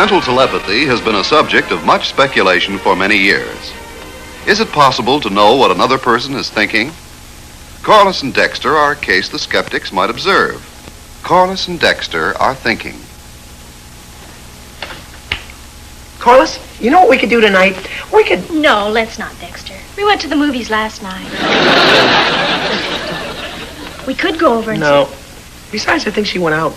Mental telepathy has been a subject of much speculation for many years. Is it possible to know what another person is thinking? Corliss and Dexter are a case the skeptics might observe. Corliss and Dexter are thinking. Corliss, you know what we could do tonight? We could... No, let's not, Dexter. We went to the movies last night. We could go over and No. Besides, I think she went out.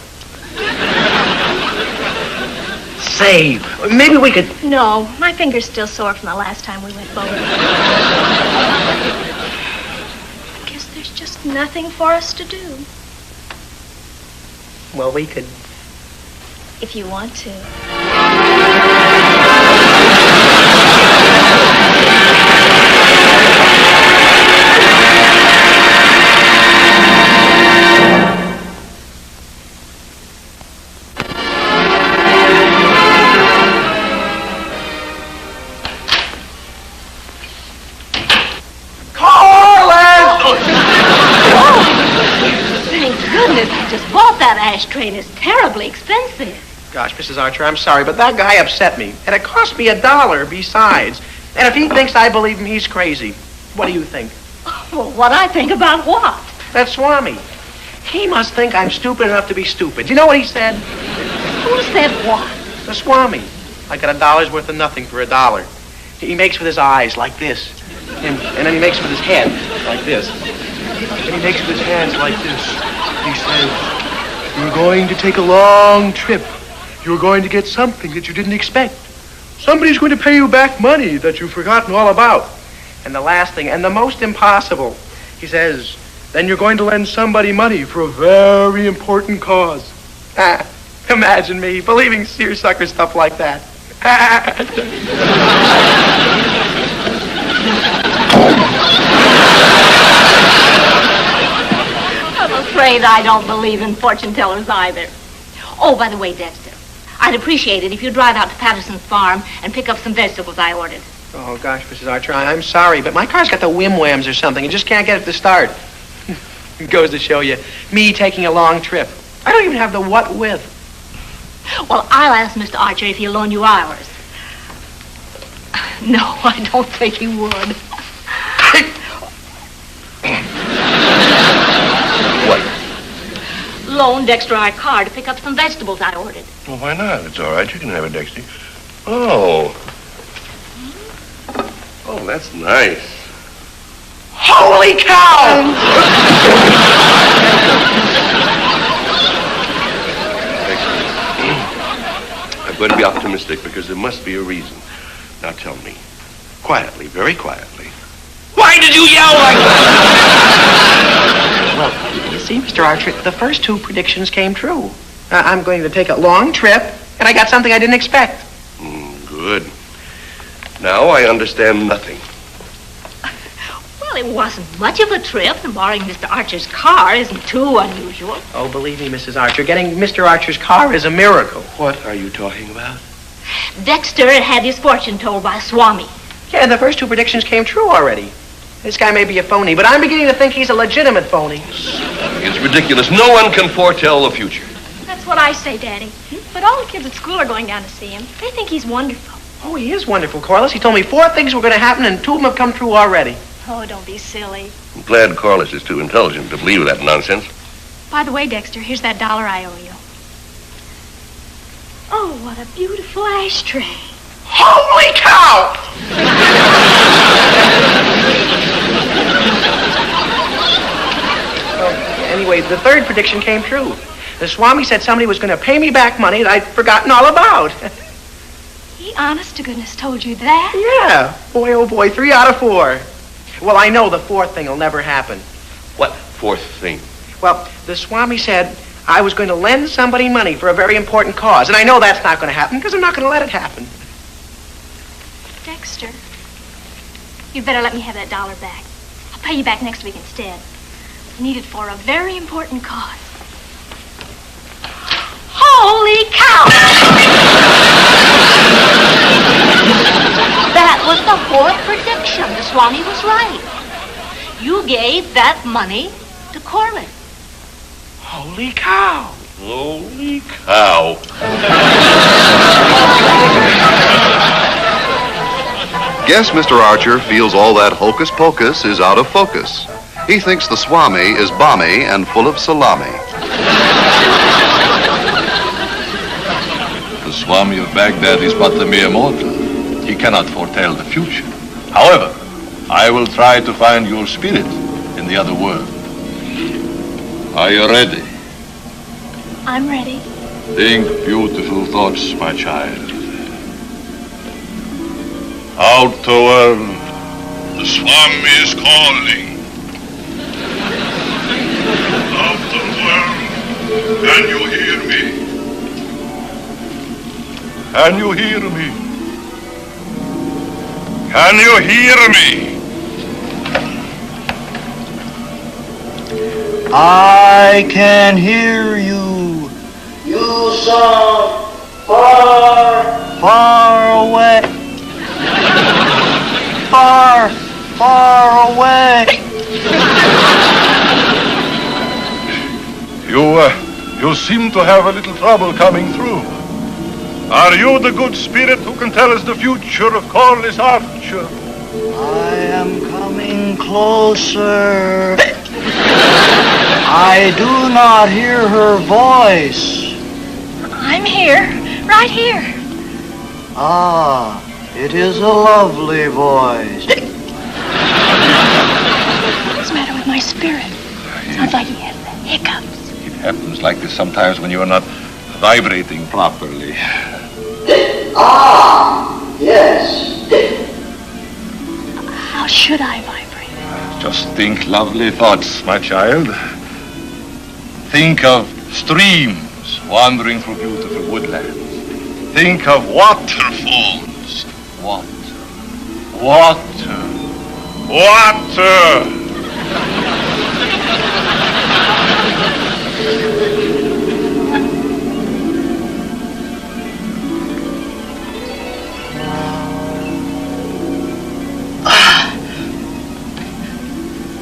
Say, maybe we could... No, my finger's still sore from the last time we went bowling. I guess there's just nothing for us to do. Well, we could... If you want to. That ashtray is terribly expensive. Gosh, Mrs. Archer, I'm sorry, but that guy upset me. And it cost me $1 besides. And if he thinks I believe him, he's crazy. What do you think? Well, what I think about what? That swami. He must think I'm stupid enough to be stupid. You know what he said? Who said what? The swami. I got $1 worth of nothing for $1. He makes with his eyes like this. And then he makes with his head like this. And he makes with his hands like this. He says... You're going to take a long trip. You're going to get something that you didn't expect. Somebody's going to pay you back money that you've forgotten all about. And the last thing, and the most impossible, he says, then you're going to lend somebody money for a very important cause. Imagine me believing seersucker stuff like that. I'm afraid I don't believe in fortune tellers either. Oh, by the way, Dexter, I'd appreciate it if you'd drive out to Patterson's farm and pick up some vegetables I ordered. Oh, gosh, Mrs. Archer, I'm sorry, but my car's got the whim-whams or something. I just can't get it to start. It goes to show you, me taking a long trip. I don't even have the what with. Well, I'll ask Mr. Archer if he'll loan you ours. No, I don't think he would. What? Loan Dexter our car to pick up some vegetables I ordered. Well, why not? It's all right. You can have it, Dexter. Oh. Oh, that's nice. Holy cow! I'm going to be optimistic because there must be a reason. Now tell me, quietly, very quietly. Why did you yell like that? Well, you see, Mr. Archer, the first two predictions came true. I'm going to take a long trip, and I got something I didn't expect. Good. Now I understand nothing. Well, it wasn't much of a trip, and borrowing Mr. Archer's car isn't too unusual. Oh, believe me, Mrs. Archer, getting Mr. Archer's car is a miracle. What are you talking about? Dexter had his fortune told by Swami. Yeah, the first two predictions came true already. This guy may be a phony, but I'm beginning to think he's a legitimate phony. It's ridiculous. No one can foretell the future. That's what I say, Daddy. But all the kids at school are going down to see him. They think he's wonderful. Oh, he is wonderful, Corliss. He told me 4 things were going to happen, and 2 of them have come true already. Oh, don't be silly. I'm glad Corliss is too intelligent to believe that nonsense. By the way, Dexter, here's that $1 I owe you. Oh, what a beautiful ashtray. Holy cow! Anyway, the third prediction came true. The swami said somebody was going to pay me back money that I'd forgotten all about. He honest to goodness told you that? Yeah. Boy, oh boy, 3 out of 4. Well, I know the 4th thing will never happen. What 4th thing? Well, the swami said I was going to lend somebody money for a very important cause, and I know that's not going to happen because I'm not going to let it happen. Dexter, you'd better let me have that $1 back. I'll pay you back next week instead. I need it for a very important cause. Holy cow! That was the 4th prediction. The Swami was right. You gave that money to Corliss. Holy cow! Holy cow. Guess Mr. Archer feels all that hocus pocus is out of focus. He thinks the swami is balmy and full of salami. The swami of Baghdad is but a mere mortal. He cannot foretell the future. However, I will try to find your spirit in the other world. Are you ready? I'm ready. Think beautiful thoughts, my child. Outer world, the swami is calling. Outer world, can you hear me? Can you hear me? Can you hear me? I can hear you. You sound far, far away. Far, far away. You seem to have a little trouble coming through. Are you the good spirit who can tell us the future of Corliss Archer? I am coming closer. I do not hear her voice. I'm here, right here. Ah, it is a lovely voice. What's the matter with my spirit? Sounds like he has the hiccups. It happens like this sometimes when you are not vibrating properly. Ah, yes. How should I vibrate? Just think lovely thoughts, my child. Think of streams wandering through beautiful woodlands. Think of waterfalls. Water. Water. Water!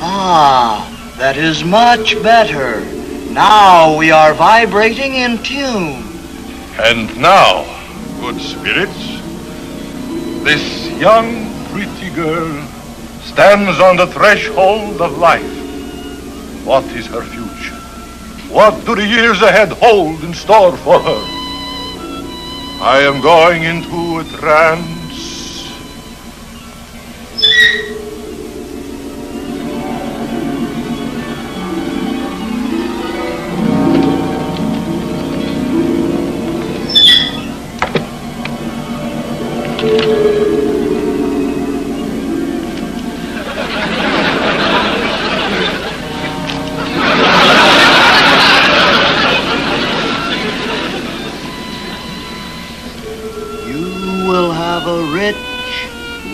Ah, that is much better. Now we are vibrating in tune. And now, good spirits, this young, pretty girl stands on the threshold of life. What is her future? What do the years ahead hold in store for her? I am going into a trance.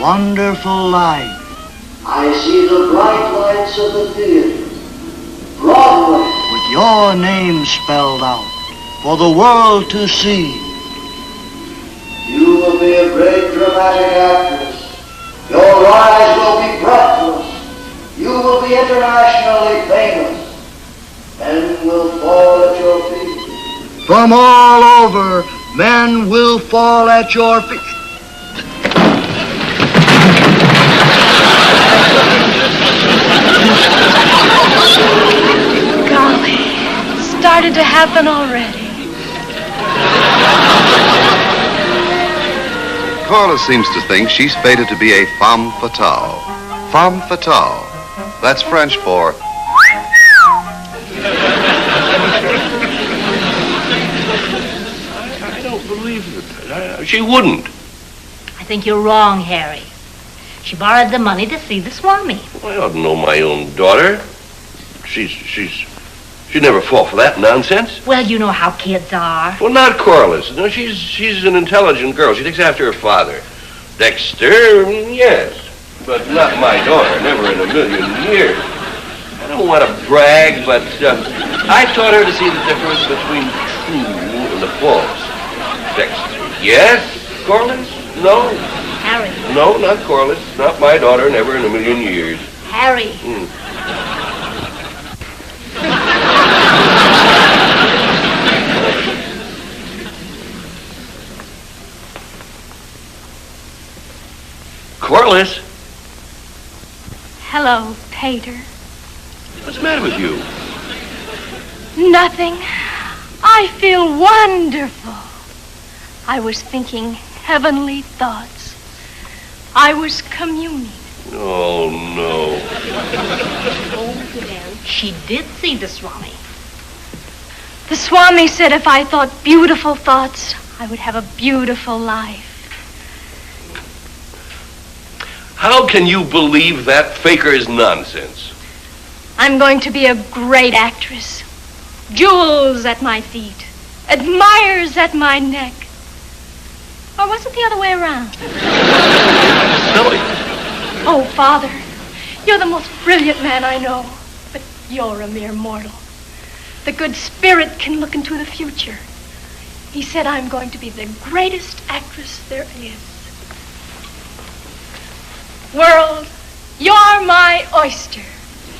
Wonderful life. I see the bright lights of the theater. Broadway. With your name spelled out for the world to see. You will be a great dramatic actress. Your rise will be breathless. You will be internationally famous. Men will fall at your feet. From all over, men will fall at your feet. Golly, it started to happen already. Corliss seems to think she's fated to be a femme fatale. Femme fatale. That's French for... I don't believe it. She wouldn't. I think you're wrong, Harry. She borrowed the money to see the swami. I don't know my own daughter. She'd never fall for that nonsense. Well, you know how kids are. Well, not Corliss. No, she's an intelligent girl. She takes after her father. Dexter, yes, but not my daughter. Never in a million years. I don't want to brag, but I taught her to see the difference between true and the false. Dexter, yes. Corliss, no. Harry. No, not Corliss. Not my daughter. Never in a million years. Harry. Corliss. Hello, Pater. What's the matter with you? Nothing. I feel wonderful. I was thinking heavenly thoughts. I was communing. Oh, no. Oh, well, she did see the swami. The swami said if I thought beautiful thoughts, I would have a beautiful life. How can you believe that faker's nonsense? I'm going to be a great actress. Jewels at my feet. Admirers at my neck. Or was it the other way around? Silly. Oh, Father, you're the most brilliant man I know, but you're a mere mortal. The good spirit can look into the future. He said I'm going to be the greatest actress there is. World, you're my oyster.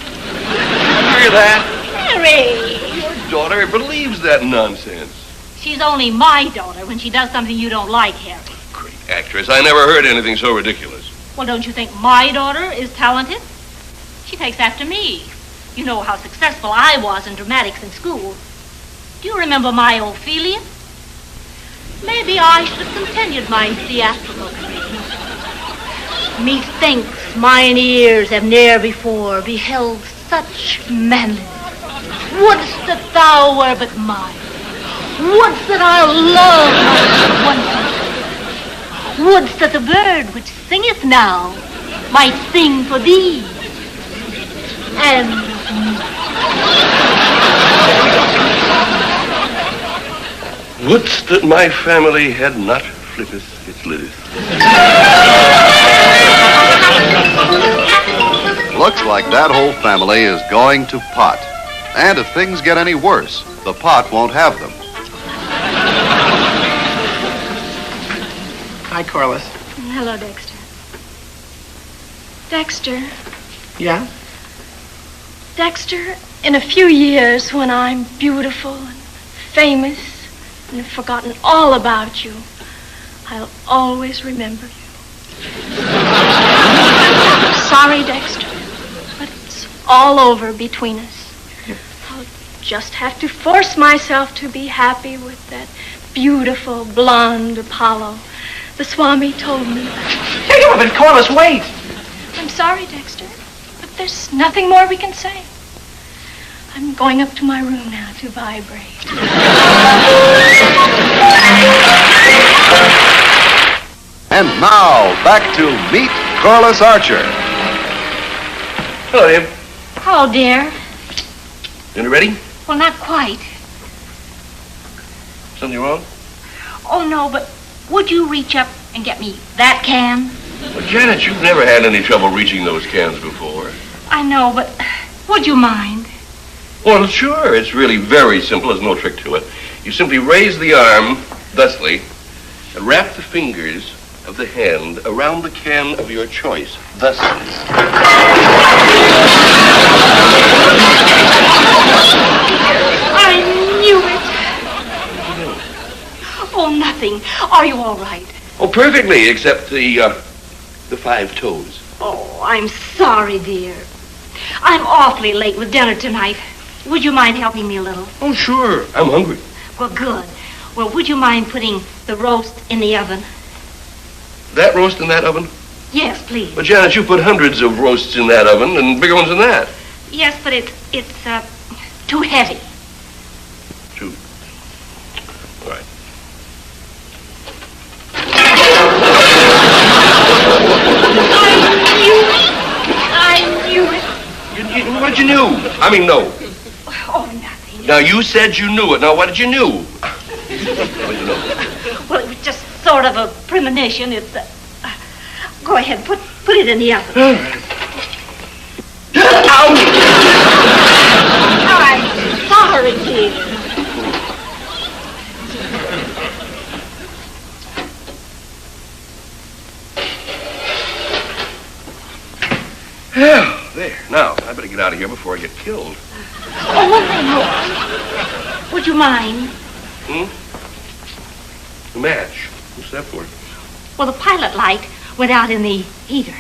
Hear that? Harry! Your daughter believes that nonsense. She's only my daughter when she does something you don't like, Harry. Great actress. I never heard anything so ridiculous. Well, don't you think my daughter is talented? She takes after me. You know how successful I was in dramatics in school. Do you remember my Ophelia? Maybe I should have continued my theatrical career. Methinks mine ears have ne'er before beheld such manliness. Wouldst that thou were but mine. Wouldst that our love might one. Wouldst that the bird which singeth now might sing for thee. And Wouldst that my family had not flippeth its lideth. Looks like that whole family is going to pot. And if things get any worse, the pot won't have them. Hi, Corliss. Hello, Dexter. Dexter. Yeah? Dexter, in a few years when I'm beautiful and famous and have forgotten all about you, I'll always remember you. Sorry, Dexter, but it's all over between us. I'll just have to force myself to be happy with that beautiful blonde Apollo the swami told me about. Yeah, but Corliss, wait. I'm sorry, Dexter, but there's nothing more we can say. I'm going up to my room now to vibrate. And now, back to Meet Corliss Archer. Hello, Dave. hello, dear. Dinner ready? Well, not quite. Something wrong? Oh, no, but would you reach up and get me that can? Well, Janet, you've never had any trouble reaching those cans before. I know, but would you mind? Well, sure. It's really very simple. There's no trick to it. You simply raise the arm, thusly, and wrap the fingers of the hand around the can of your choice, thusly. I knew it. Oh, nothing. Are you all right? Oh, perfectly, except the 5 toes. Oh, I'm sorry, dear. I'm awfully late with dinner tonight. Would you mind helping me a little? Oh, sure. I'm hungry. Well, good. Well, would you mind putting the roast in the oven? That roast in that oven? Yes, please. But, Janet, you put hundreds of roasts in that oven and bigger ones than that. Yes, but it's too heavy. Two. All right. I knew it. What did you know? I mean, no. Oh, nothing. Now, you said you knew it. Now, what did you know? What did you know? Well, it was just sort of a premonition. It's, go ahead, put it in the oven. All right. I'm sorry, dear. Yeah, there. Now, I better get out of here before I get killed. Oh, one thing more. Would you mind? A match. What's that for? Well, the pilot light went out in the heater.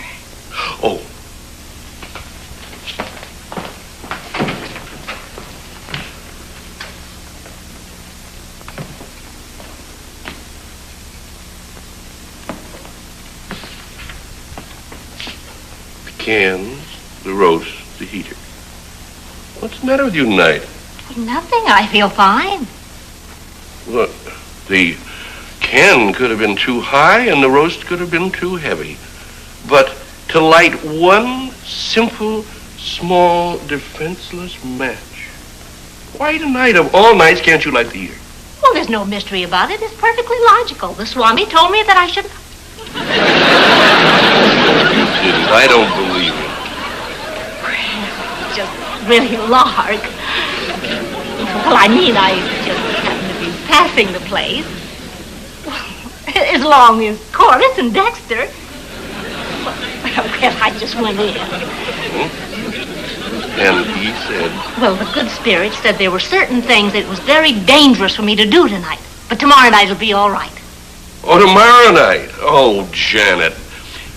Oh. The cans, the roast, the heater. What's the matter with you tonight? Nothing. I feel fine. Look, the can could have been too high and the roast could have been too heavy. But to light one simple, small, defenseless match. Why tonight of all nights can't you light the heater? Well, there's no mystery about it. It's perfectly logical. The swami told me that I should... You didn't. I don't believe it. Just really lark. Well, I mean, I just happened to be passing the place. As long as Corliss and Dexter... Well, I just went in. And he said... Well, the good spirit said there were certain things that it was very dangerous for me to do tonight. But tomorrow night it'll be all right. Oh, tomorrow night? Oh, Janet.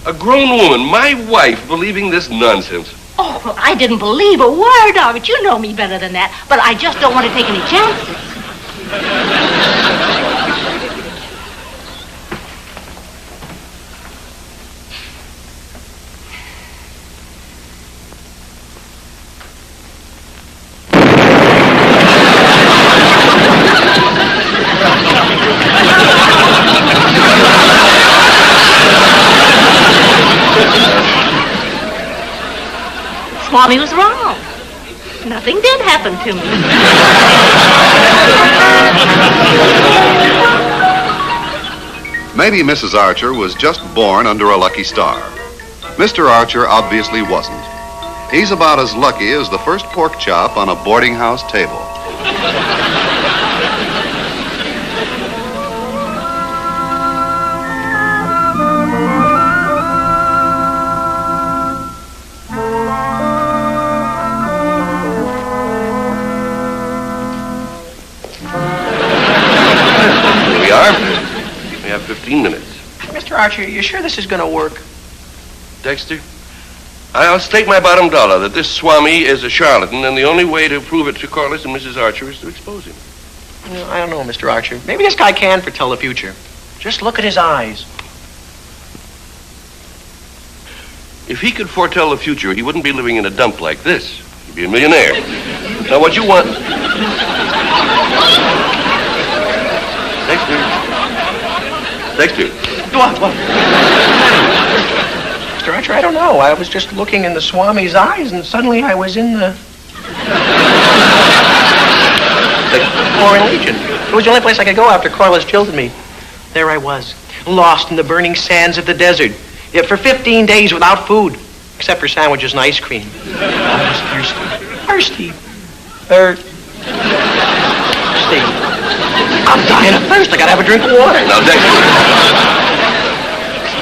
A grown woman, my wife, believing this nonsense. Oh, well, I didn't believe a word of it. You know me better than that. But I just don't want to take any chances. Swami was wrong. Nothing did happen to me. Maybe Mrs. Archer was just born under a lucky star. Mr. Archer obviously wasn't. He's about as lucky as the first pork chop on a boarding house table. We have 15 minutes. Mr. Archer, you sure this is going to work? Dexter, I'll stake my bottom dollar that this swami is a charlatan, and the only way to prove it to Corliss and Mrs. Archer is to expose him. No, I don't know, Mr. Archer. Maybe this guy can foretell the future. Just look at his eyes. If he could foretell the future, he wouldn't be living in a dump like this. He'd be a millionaire. Now, what you want... Dexter. What? Mr. Archer, I don't know. I was just looking in the swami's eyes, and suddenly I was in the Foreign Legion. It was the only place I could go after Corliss jilted me. There I was, lost in the burning sands of the desert, yet for 15 days without food, except for sandwiches and ice cream. I was thirsty. Thirsty. I'm dying of thirst. I gotta have a drink of water. Now, Dexter,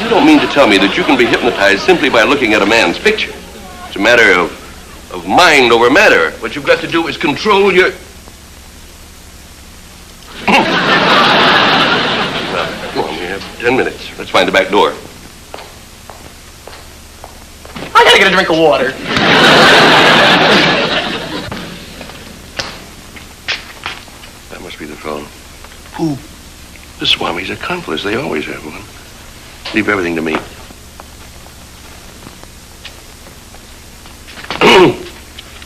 you don't mean to tell me that you can be hypnotized simply by looking at a man's picture. It's a matter of mind over matter. What you've got to do is control your... Well, come on, we have 10 minutes. Let's find the back door. I gotta get a drink of water. That must be the phone. Who? The Swami's accomplice. They always have one. Leave everything to me.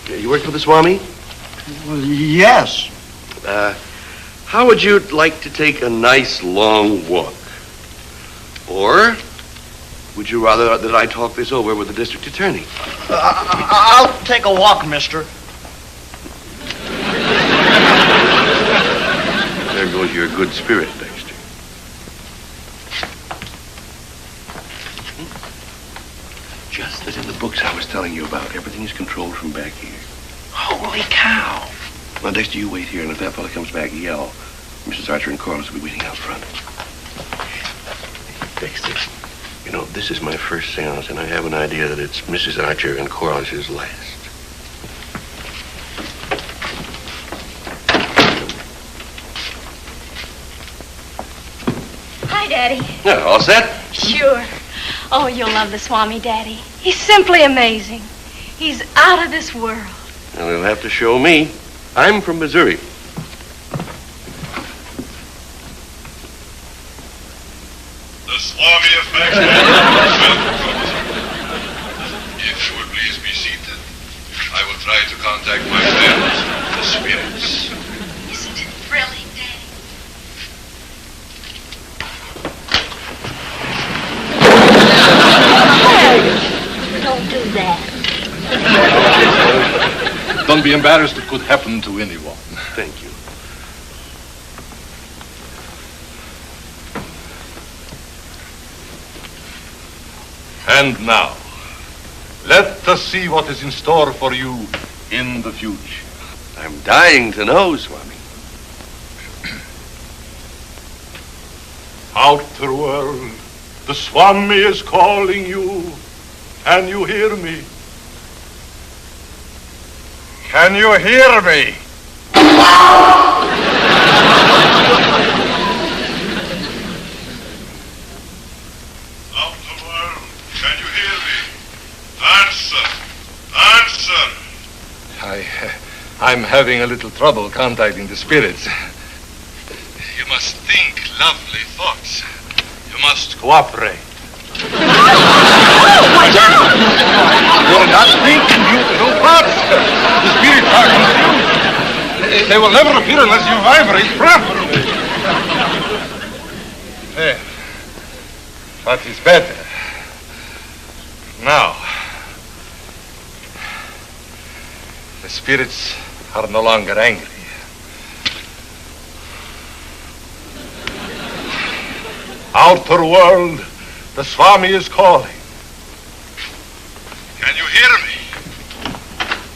You work for the Swami? Well, yes. How would you like to take a nice long walk? Or would you rather that I talk this over with the district attorney? I'll take a walk, mister. There goes your good spirit, Dexter. Just as in the books I was telling you about, everything is controlled from back here. Holy cow. Now, Dexter, you wait here, and if that fella comes back, yell. Mrs. Archer and Corliss will be waiting out front. Dexter, you know, this is my first seance, and I have an idea that it's Mrs. Archer and Corliss's last. Hi, Daddy. Yeah, all set? Sure. Oh, you'll love the Swami, Daddy. He's simply amazing. He's out of this world. Well, he'll have to show me. I'm from Missouri. The Swami effect. If you will please be seated, I will try to contact my friends, the spirits. Isn't it thrilling, Daddy? Don't do that. Don't be embarrassed. It could happen to anyone. Thank you. And now, let us see what is in store for you in the future. I'm dying to know, Swami. Outer world, the Swami is calling you. Can you hear me? Can you hear me? Outer world, can you hear me? Answer! Answer! I'm having a little trouble contacting the spirits. You must think lovely thoughts. You must cooperate. You're not thinking beautiful thoughts. The spirits are confused. They will never appear unless you vibrate properly. There. That is better. Now, the spirits are no longer angry. Outer world, the Swami is calling. Can you hear me?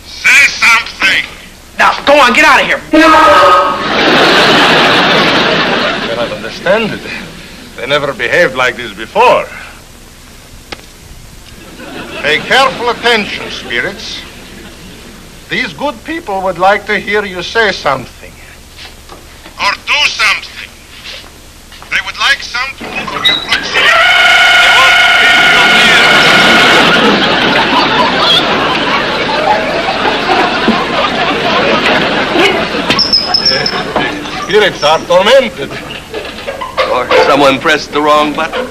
Say something! Now, go on, get out of here. I cannot understand it. They never behaved like this before. Pay careful attention, spirits. These good people would like to hear you say something. Or do something. They would like something from your proximity. They want to feel your near. The spirits are tormented. Or someone pressed the wrong button.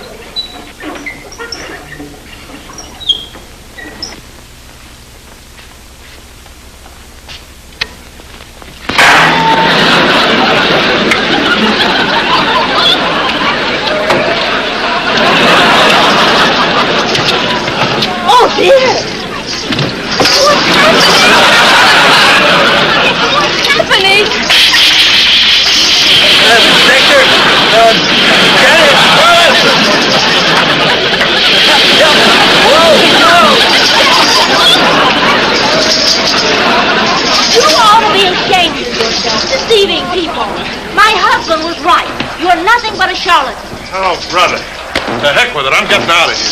Oh, brother. To heck with it. I'm getting out of here.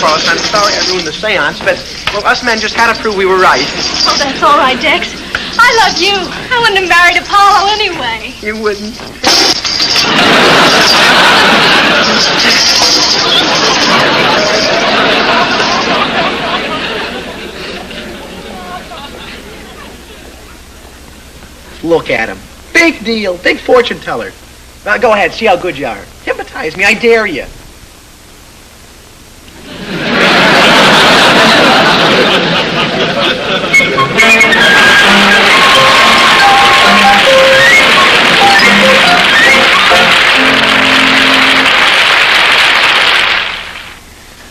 Corliss, I'm sorry I ruined the seance, but well, us men just had to prove we were right. Oh, that's all right, Dex. I love you. I wouldn't have married Apollo anyway. You wouldn't. Look at him. Big deal. Big fortune teller. Now, go ahead. See how good you are. Hypnotize me. I dare you.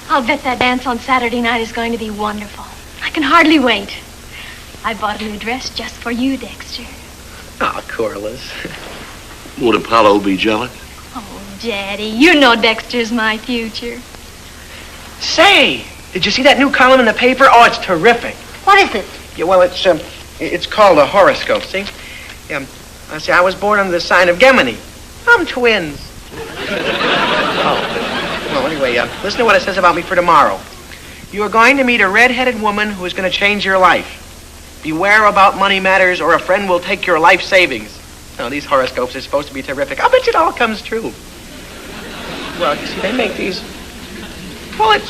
I'll bet that dance on Saturday night is going to be wonderful. I can hardly wait. I bought a new dress just for you, Dexter. Oh, Corliss. Would Apollo be jealous? Oh, Daddy, you know Dexter's my future. Say, did you see that new column in the paper? Oh, it's terrific. What is it? Yeah, well, it's called a horoscope, see? I was born under the sign of Gemini. I'm twins. Anyway, listen to what it says about me for tomorrow. You are going to meet a red-headed woman who is going to change your life. Beware about money matters or a friend will take your life savings. Now, these horoscopes are supposed to be terrific. I'll bet you it all comes true. Well, you see, they make these bullets.